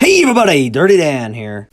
Hey everybody, Dirty Dan here.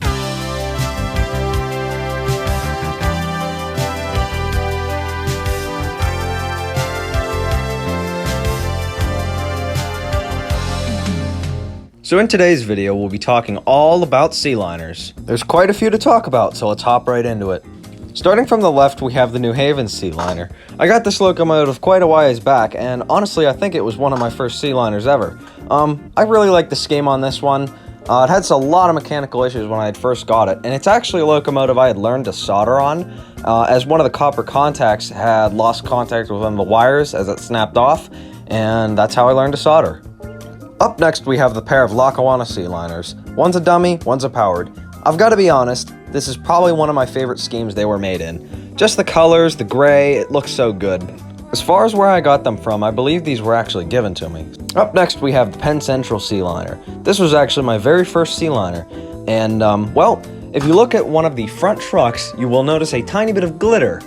So in today's video, we'll be talking all about sea liners. There's quite a few to talk about, so let's hop right into it. Starting from the left, we have the New Haven Sea Liner. I got this locomotive quite a while back, and honestly, I think it was one of my first sea liners ever. I really like the scheme on this one. It had a lot of mechanical issues when I had first got it, and it's actually a locomotive I had learned to solder on, as one of the copper contacts had lost contact with one of the wires as it snapped off, and that's how I learned to solder. Up next, we have the pair of Lackawanna Sea Liners. One's a dummy, one's a powered. I've got to be honest, this is probably one of my favorite schemes they were made in. Just the colors, the gray, it looks so good. As far as where I got them from, I believe these were actually given to me. Up next, we have the Penn Central Sea Liner. This was actually my very first sea liner, and well, if you look at one of the front trucks, you will notice a tiny bit of glitter.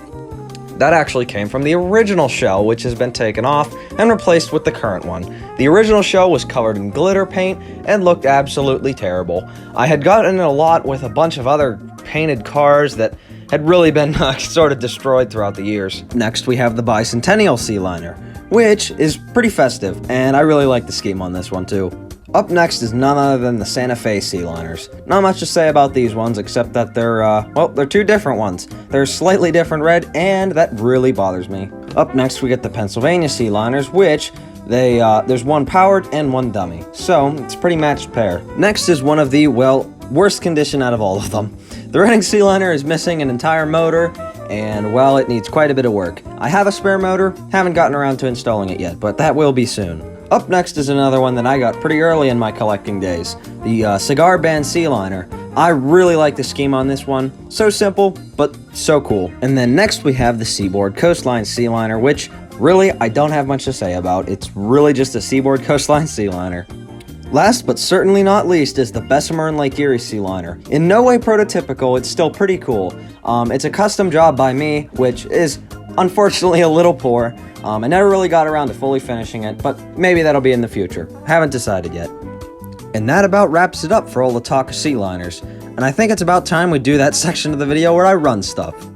That actually came from the original shell, which has been taken off and replaced with the current one. The original shell was covered in glitter paint and looked absolutely terrible. I had gotten it a lot with a bunch of other painted cars that had really been sort of destroyed throughout the years. Next, we have the Bicentennial Sea Liner, which is pretty festive, and I really like the scheme on this one too. Up next is none other than the Santa Fe Sea Liners. Not much to say about these ones, except that they're two different ones. They're slightly different red, and that really bothers me. Up next, we get the Pennsylvania Sea Liners, which there's one powered and one dummy. So, it's a pretty matched pair. Next is one of the, well, worst condition out of all of them. The Reading Sea Liner is missing an entire motor, and, well, it needs quite a bit of work. I have a spare motor, haven't gotten around to installing it yet, but that will be soon. Up next is another one that I got pretty early in my collecting days, the Cigar Band Sea Liner. I really like the scheme on this one. So simple, but so cool. And then next we have the Seaboard Coastline Sea Liner, which really I don't have much to say about. It's really just a Seaboard Coastline Sea Liner. Last but certainly not least is the Bessemer and Lake Erie Sea Liner. In no way prototypical, it's still pretty cool. It's a custom job by me, which is unfortunately a little poor. I never really got around to fully finishing it, but maybe that'll be in the future. Haven't decided yet. And that about wraps it up for all the talk of sea liners. And I think it's about time we do that section of the video where I run stuff.